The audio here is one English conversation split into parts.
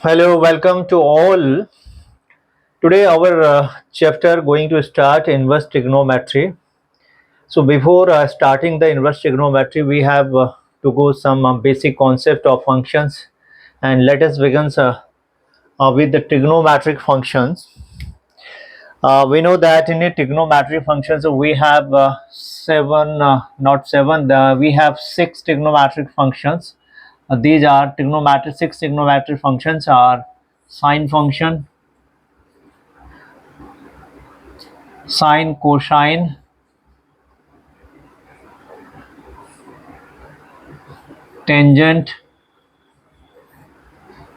Hello, welcome to all. Today our chapter going to start inverse trigonometry. So before starting the inverse trigonometry, we have to go some basic concept of functions, and let us begin with the trigonometric functions. We know that in a trigonometric functions we have not seven. We have six trigonometric functions. These are trigonometric. Six trigonometric functions are sine function, sine, cosine, tangent,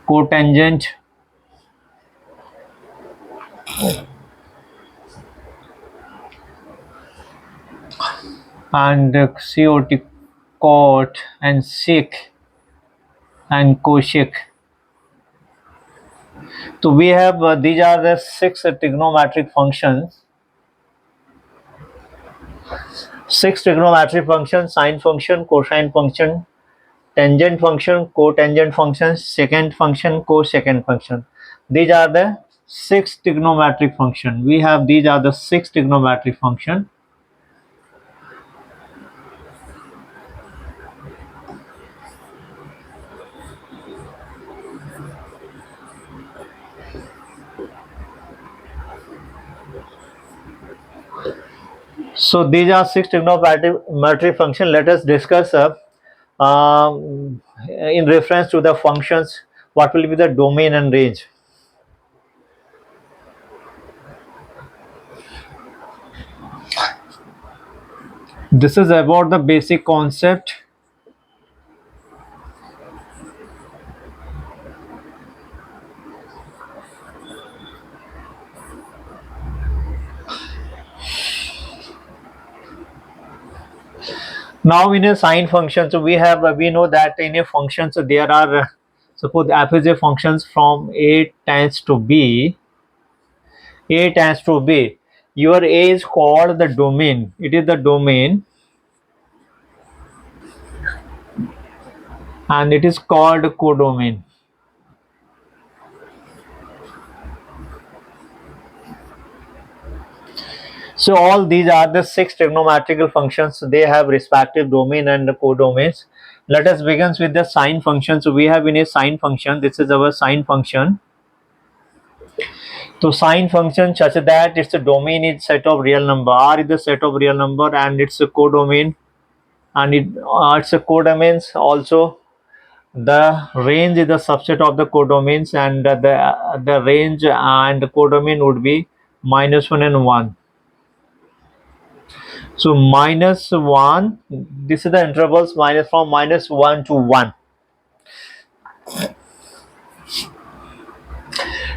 cotangent, and COT, cot, and sec, and cosec. So we have these are the six trigonometric functions. Six trigonometric functions: sine function, cosine function, tangent function, cotangent function, secant function, cosecant function. These are the six trigonometric function. We have these are the six trigonometric function. So these are six trigonometric function. Let us discuss in reference to the functions what will be the domain and range. This is about the basic concept. Now in a sine function, so we know that in a function, so there are suppose f is a functions from a tends to b, a tends to b. Your a is called the domain. It is the domain, and it is called codomain. So all these are the six trigonometrical functions. They have respective domain and codomains. Let us begin with the sine function. So we have in a sine function. This is our sine function. So sine function such that its domain is set of real number. R is the set of real number, and its a codomain, and its a codomains also. The range is the subset of the codomains, and the range and the codomain would be -1 and 1. So -1, this is the intervals minus from -1 to 1.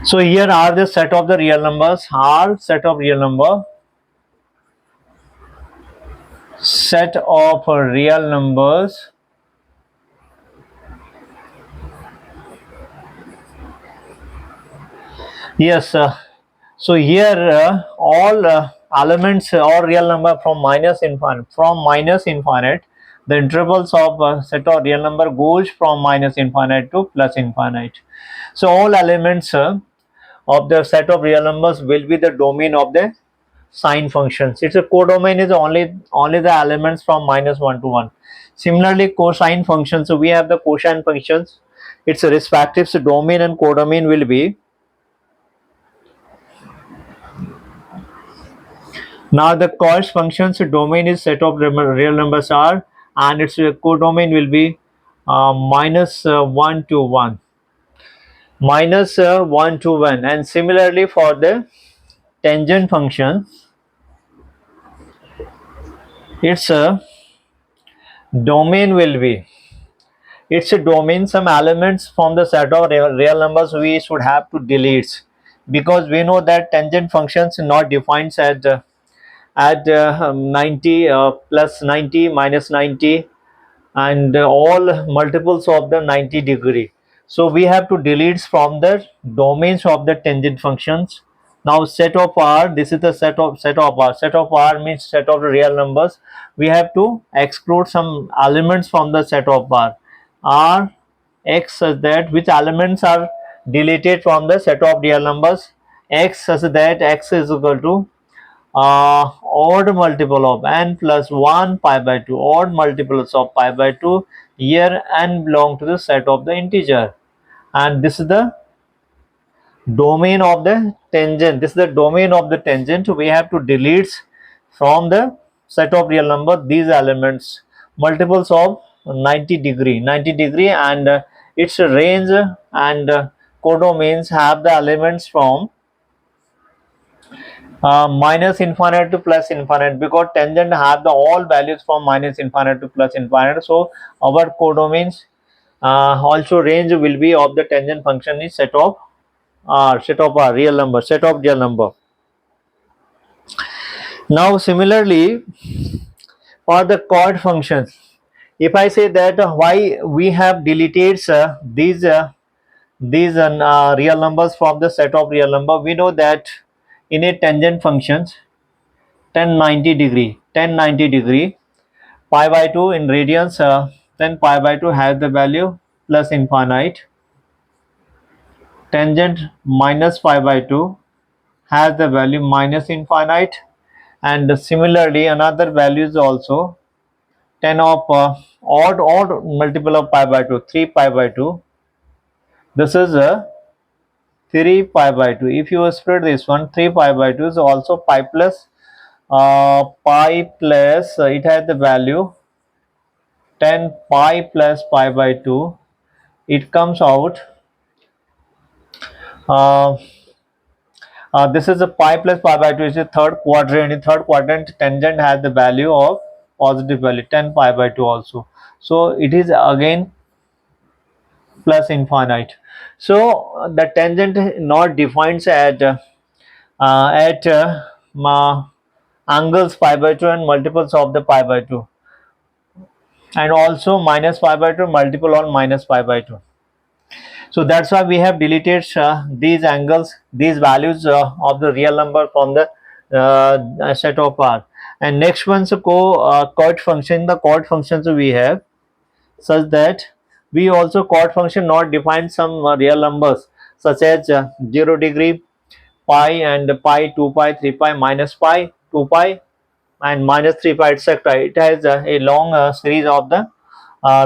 So here are the set of the real numbers. R set of real number, set of real numbers. Yes, so here all elements or real number from minus infinite, the intervals of set of real number goes from minus infinite to plus infinite. So all elements of the set of real numbers will be the domain of the sine functions. Its a codomain is only the elements from -1 to 1. Similarly, cosine functions. So we have the cosine functions. Its respective domain and codomain will be. Now the cos function's domain is set of real numbers R, and its codomain will be -1 to 1, -1 to 1. And similarly for the tangent function, its domain will be, its a domain, some elements from the set of real numbers we should have to delete, because we know that tangent functions not defined at 90 plus 90 minus 90 and all multiples of the 90 degree. So we have to delete from the domains of the tangent functions. Now set of R, this is the set of R. Set of R means set of the real numbers. We have to exclude some elements from the set of R. R X such that which elements are deleted from the set of real numbers x such that x is equal to odd multiple of n plus 1 pi by 2, odd multiples of pi by 2. Here n belong to the set of the integer, and this is the domain of the tangent. This is the domain of the tangent. We have to delete from the set of real number these elements, multiples of 90 degree, and its range and codomains have the elements from minus infinite to plus infinite, because tangent have the all values from minus infinite to plus infinite. So our codomains also range will be of the tangent function is set of real number, set of real number. Now similarly for the chord functions, if I say that why we have deleted these real numbers from the set of real number, we know that in a tangent functions 1090 degree pi by 2 in radians, then pi by 2 has the value plus infinite, tangent minus pi by 2 has the value minus infinite, and similarly another values also 10 of odd multiple of pi by 2, 3 pi by 2, this is a 3 pi by 2. If you spread this one, 3 pi by 2 is also pi plus it has the value 10 pi plus pi by 2. It comes out uh, this is a pi plus pi by 2 is the third quadrant. In third quadrant tangent has the value of positive value 10 pi by 2 also, so it is again plus infinite. So the tangent not defines at angles pi by 2 and multiples of the pi by 2, and also minus pi by 2 multiple on minus pi by 2. So that's why we have deleted these angles, these values of the real number from the set of R. And next one's chord function. The chord functions we have such that we also chord function not define some real numbers such as 0 degree, pi and pi, 2 pi, 3 pi, minus pi, 2 pi, and minus 3 pi, etc. It has a long series of the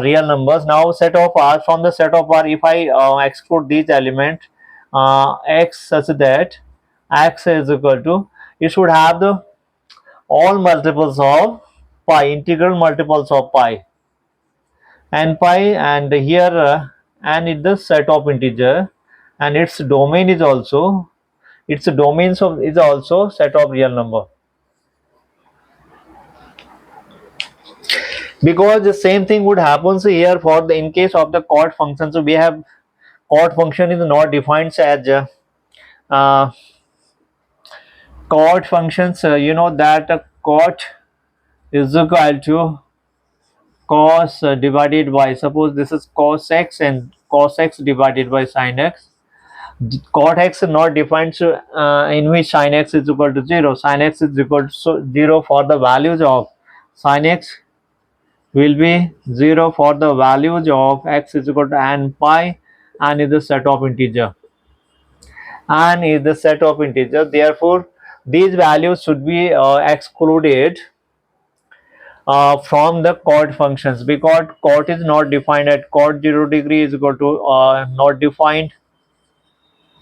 real numbers. Now set of R, from the set of R, if I exclude these elements x such that x is equal to, it should have the all multiples of pi, integral multiples of pi and pi, and here and in the set of integer, and its domain is also, its domains of is also set of real number, because the same thing would happen here for the in case of the chord function. So we have chord function is not defined as uh, chord functions, you know that chord is equal to cos divided by, suppose this is cos x and cos x divided by sin x. Cot x is not defined, so in which sin x is equal to 0. Sin x is equal to 0 for the values of sin x will be 0 for the values of x is equal to n pi, and is the set of integer, and is the set of integer. Therefore these values should be excluded from the chord functions, because chord is not defined at chord 0 degree is equal to not defined,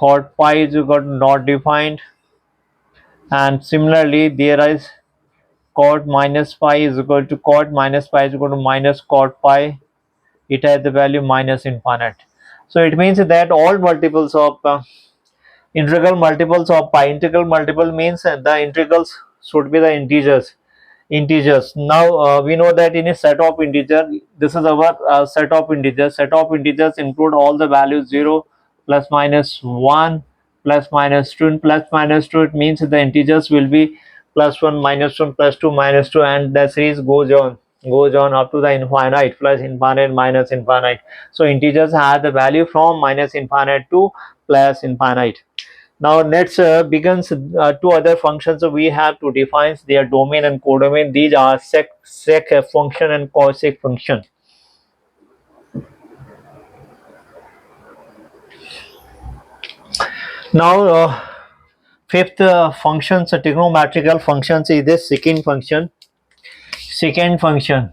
chord pi is equal to not defined, and similarly there is chord minus pi is equal to chord minus pi is equal to minus chord pi, it has the value minus infinite. So it means that all multiples of integral multiples of pi, integral multiple means the integrals should be the integers. Now we know that in a set of integer, this is our set of integers. Set of integers include all the values 0 plus minus 1 plus minus 2 and plus minus 2. It means the integers will be plus 1 minus 1 plus 2 minus 2, and the series goes on up to the infinite, plus infinite minus infinite. So integers have the value from minus infinite to plus infinite. Now let's begins two other functions we have to define their domain and codomain. These are sec function and cosec function. Now fifth functions, trigonometrical functions, is the secant function. Secant function.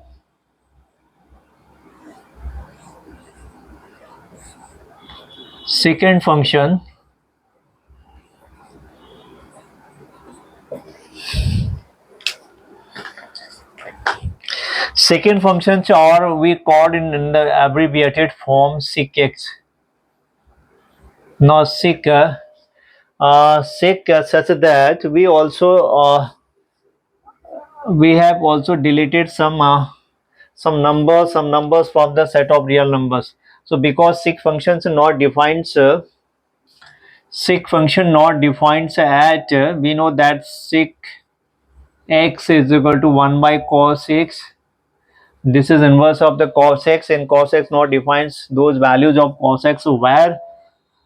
Secant function. Secant functions are we called in the abbreviated form sec(x). Now sec such that we have also deleted some numbers from the set of real numbers. So because sec functions not defines sec function not defines at we know that sec x is equal to 1 by cos x. This is inverse of the cos x, and cos x not defines those values of cos x where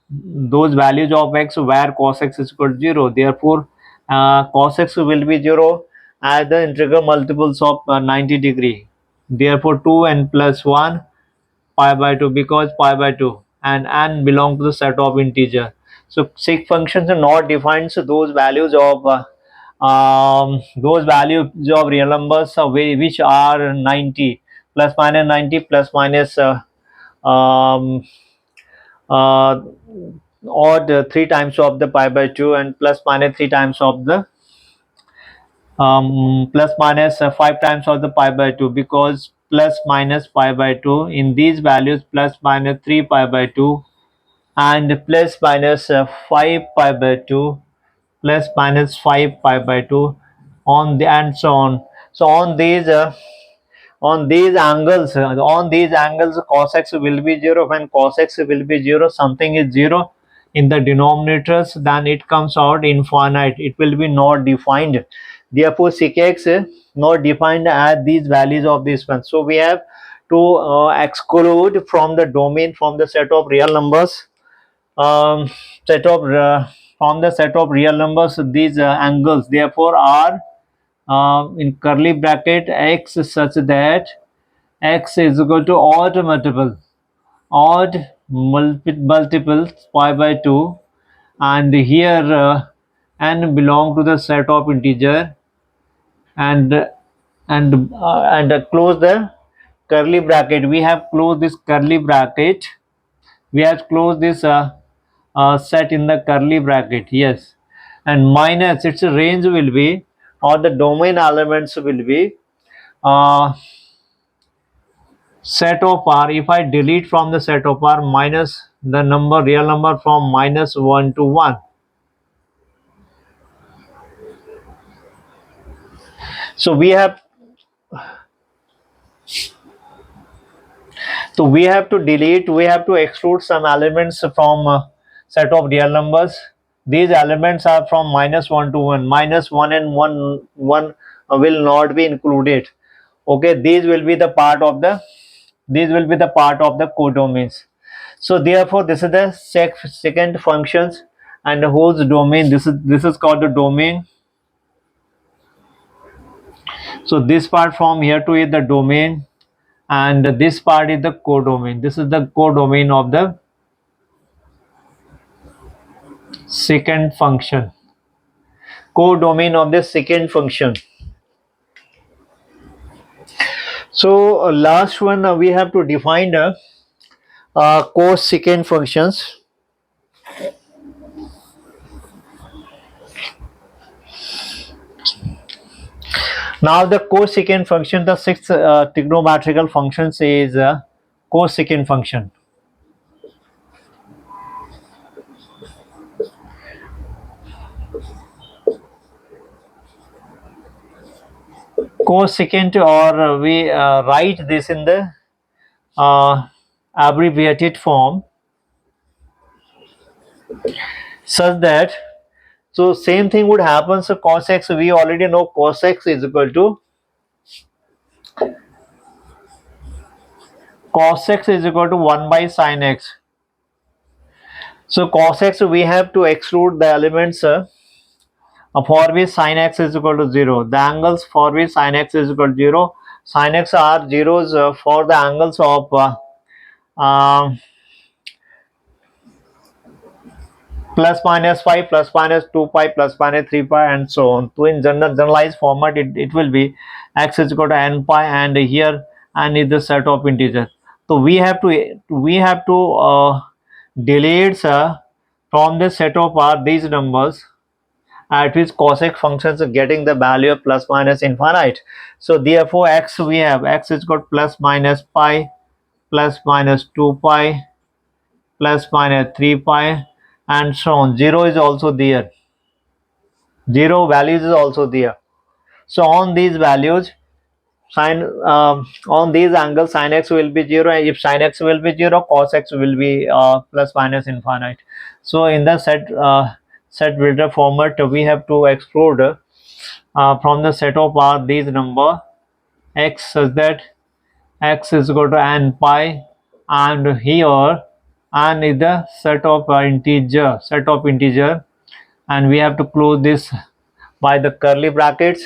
those values of x where cos x is equal to 0. Therefore cos x will be 0 as the integral multiples of 90 degree. Therefore 2 and plus 1 pi by 2, because pi by 2 and n belong to the set of integer. So sec functions are not defines those values of real numbers which are 90 plus minus 90 plus minus um, uh, odd 3 times of the pi by 2 and plus minus 3 times of the plus minus 5 times of the pi by 2, because plus minus pi by 2 in these values plus minus 3 pi by 2 and plus minus 5 pi by 2 plus minus 5 pi by 2 on the and so on. So on these angles cos x will be 0. When cos x will be 0, something is 0 in the denominators, then it comes out infinite, it will be not defined. Therefore sec x not defined at these values of this one. So we have to exclude from the domain from the set of real numbers, set of from the set of real numbers these angles. Therefore are in curly bracket x such that x is equal to odd multiples pi by 2, and here n belong to the set of integer, and close the curly bracket. We have closed this curly bracket, we have closed this set in the curly bracket, yes, and minus its range will be, or the domain elements will be set of r. If I delete from the set of r minus the number real number from minus 1 to 1, so we have to delete, we have to exclude some elements from set of real numbers. These elements are from minus 1 to 1. Minus 1 and 1 will not be included. Okay, these will be the part of the codomains. So therefore this is the secant functions, and whose domain, this is called the domain. So this part from here to is the domain, and this part is the codomain. This is the codomain of the secant function. Codomain of the secant function. So last one we have to define cosecant functions. Now the cosecant function, the sixth trigonometrical function is cosecant function. Cosecant, or we write this in the abbreviated form such that, so same thing would happen. So cos x, we already know cos x is equal to 1 by sin x. So cos x we have to exclude the elements for which sin x is equal to 0. The angles for which sin x is equal to 0. Sin x are zeros for the angles of um, plus minus 5, plus minus 2 pi, plus minus 3 pi, and so on. So in generalized format, it will be x is equal to n pi, and here n is the set of integers. So we have to delete from the set of R these numbers at which cosec functions are getting the value of plus minus infinite. So therefore x, we have x is equal to plus minus pi, plus minus 2 pi, plus minus 3 pi, and so on. 0 is also there, 0 values is also there. So on these values, sine on these angles, sin x will be 0, and if sin x will be 0, cos x will be plus minus infinite. So in the set builder format, we have to exclude from the set of R these number x, such that x is equal to n pi, and here n is the set of integer, and we have to close this by the curly brackets.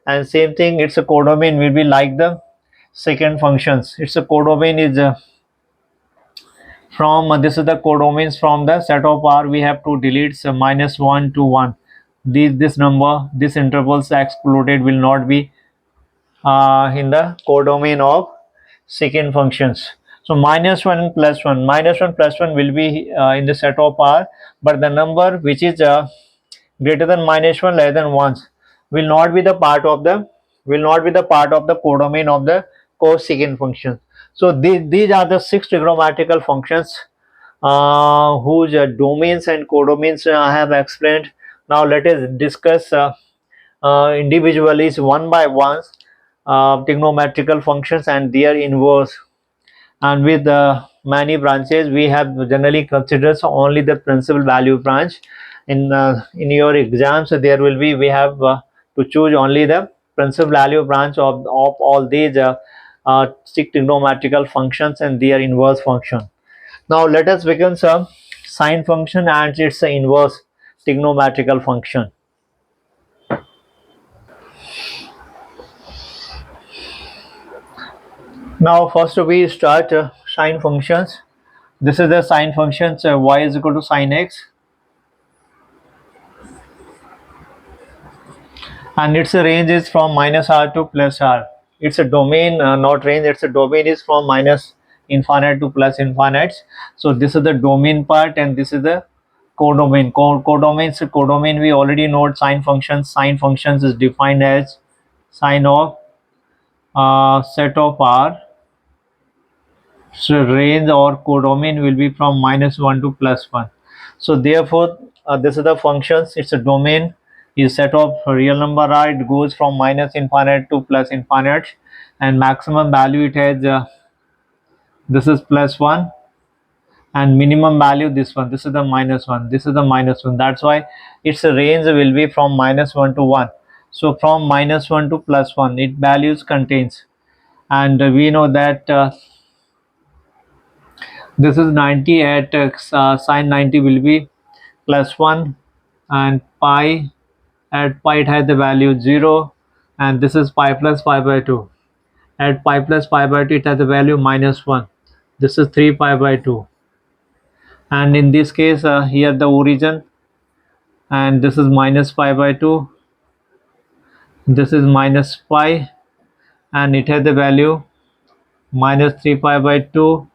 And same thing, its a codomain will be like the second functions. Its a codomain is from this is the codomains from the set of R. We have to delete minus 1 to 1. This number, this intervals excluded will not be in the codomain of second functions. So minus 1 and plus 1, minus 1 plus 1 will be in the set of R, but the number which is greater than minus 1, less than 1 will not be the part of the codomain of the cosecant function. So these are the 6 trigonometrical functions whose domains and codomains I have explained. Now let us discuss individually, one by one, trigonometrical functions and their inverse. And with many branches, we have generally considered only the principal value branch. In your exams, there will be, we have to choose only the principal value branch of all these 6 trigonometrical functions and their inverse function. Now let us begin some sine function and its inverse trigonometrical function. Now first we start sine functions. This is the sine functions, y is equal to sine x, and its range is from minus r to plus r. It's a domain, not range, it's a domain is from minus infinite to plus infinite. So this is the domain part, and this is the codomain. Codomain we already know. Sine functions is defined as sine of set of R. So range or codomain will be from minus 1 to plus 1. So therefore this is the functions. It's a domain is set of real number R. It goes from minus infinite to plus infinite, and maximum value it has this is plus 1, and minimum value this one, this is the minus 1, this is the minus 1. That's why its range will be from minus 1 to 1. So from minus 1 to plus 1 it values contains, and we know that this is 90 at sine 90 will be plus 1, and pi at pi it has the value 0, and this is pi plus pi by 2. At pi plus pi by 2 it has the value minus 1. This is 3 pi by 2, and in this case here the origin, and this is minus pi by 2, this is minus pi, and it has the value minus 3 pi by 2,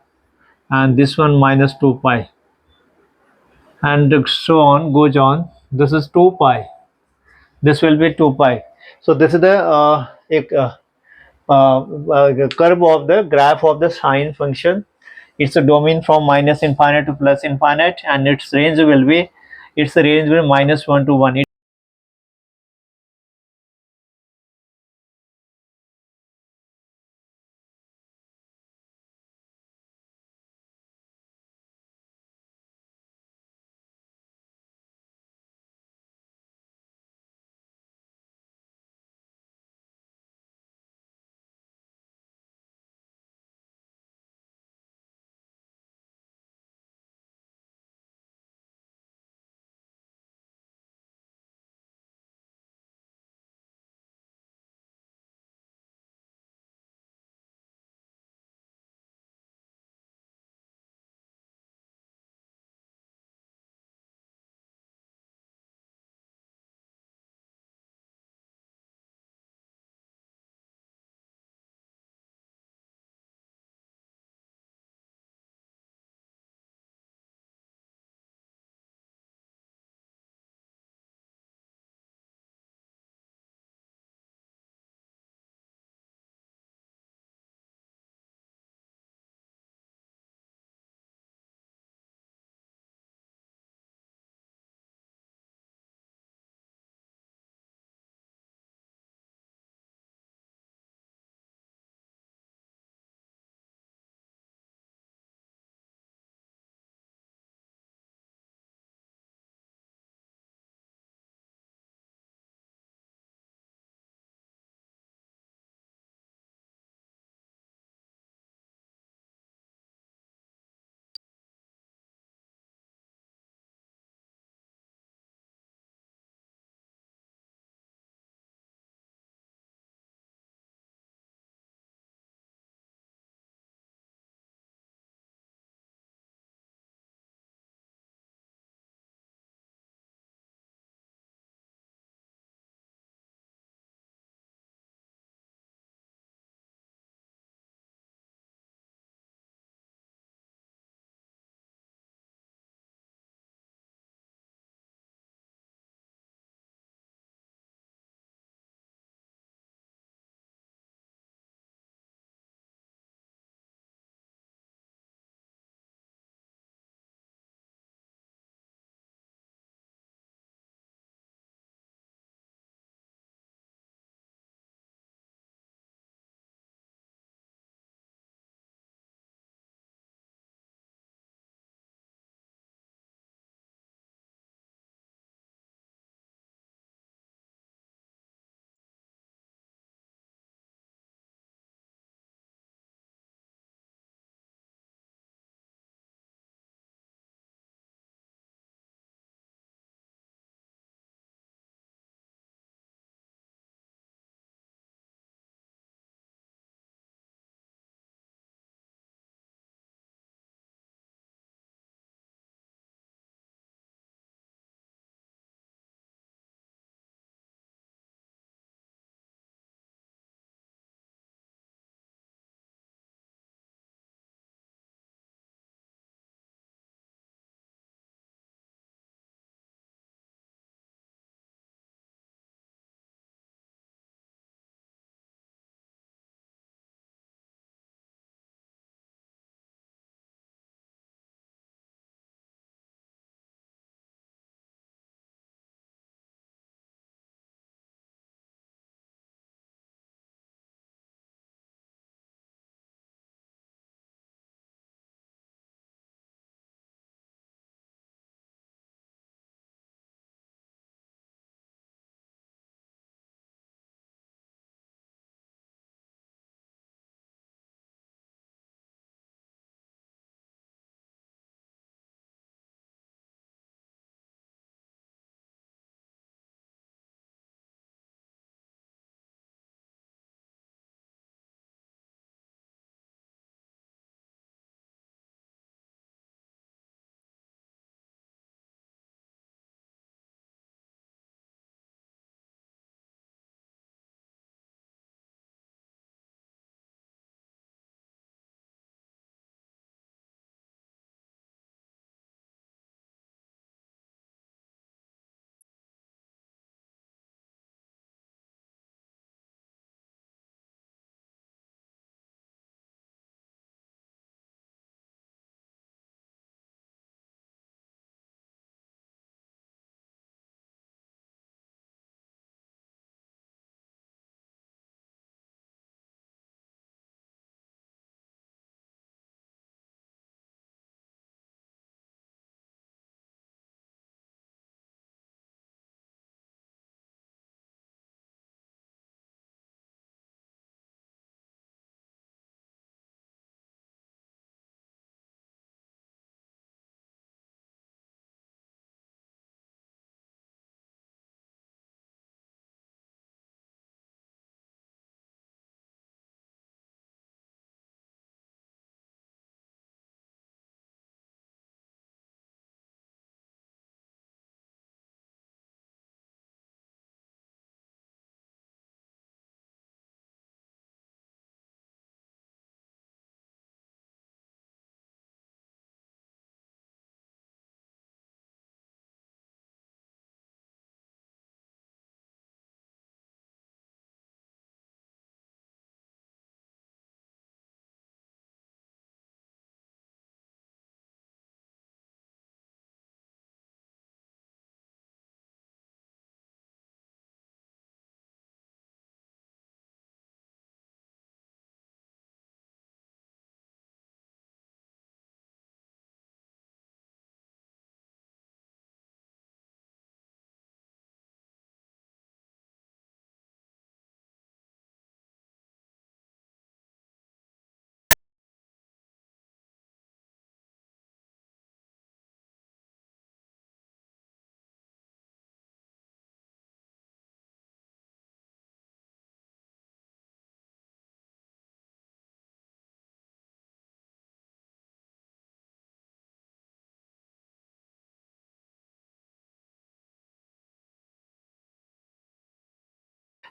and this one minus 2 pi, and so on goes on. This is 2 pi, this will be 2 pi. So this is the curve of the graph of the sine function. It's a domain from minus infinite to plus infinite, and its range will be minus 1 to 1.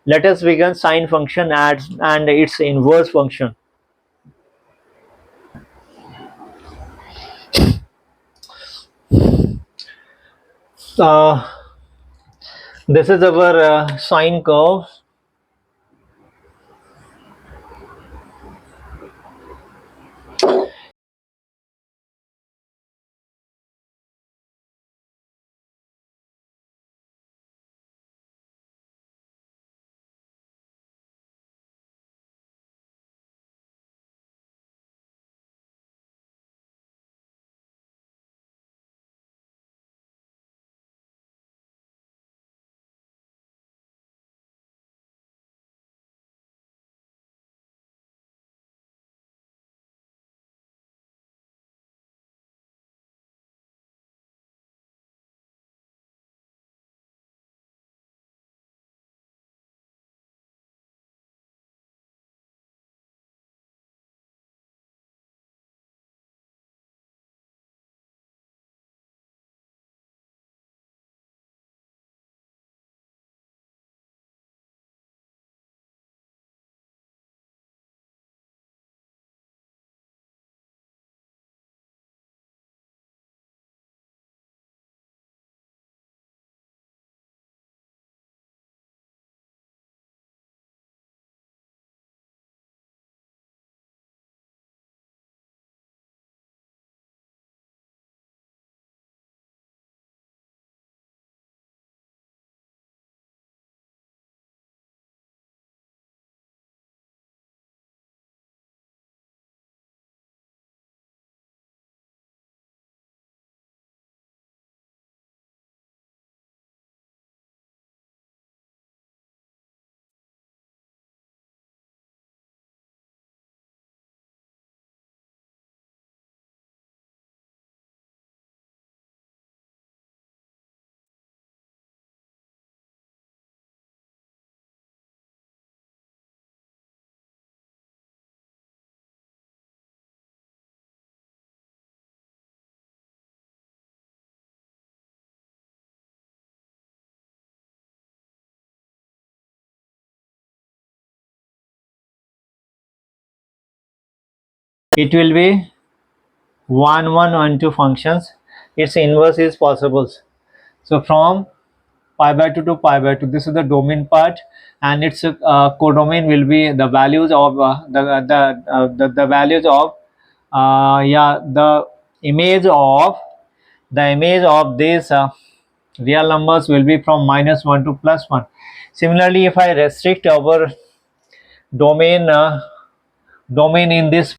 Let us begin sine function and its inverse function. Uh, this is our sine curve. It will be 1 1 1 2 functions. Its inverse is possible. So from pi by 2 to pi by 2, this is the domain part, and its codomain will be the values of the values of yeah, the image of these real numbers will be from -1 to +1. Similarly, if I restrict our domain domain in this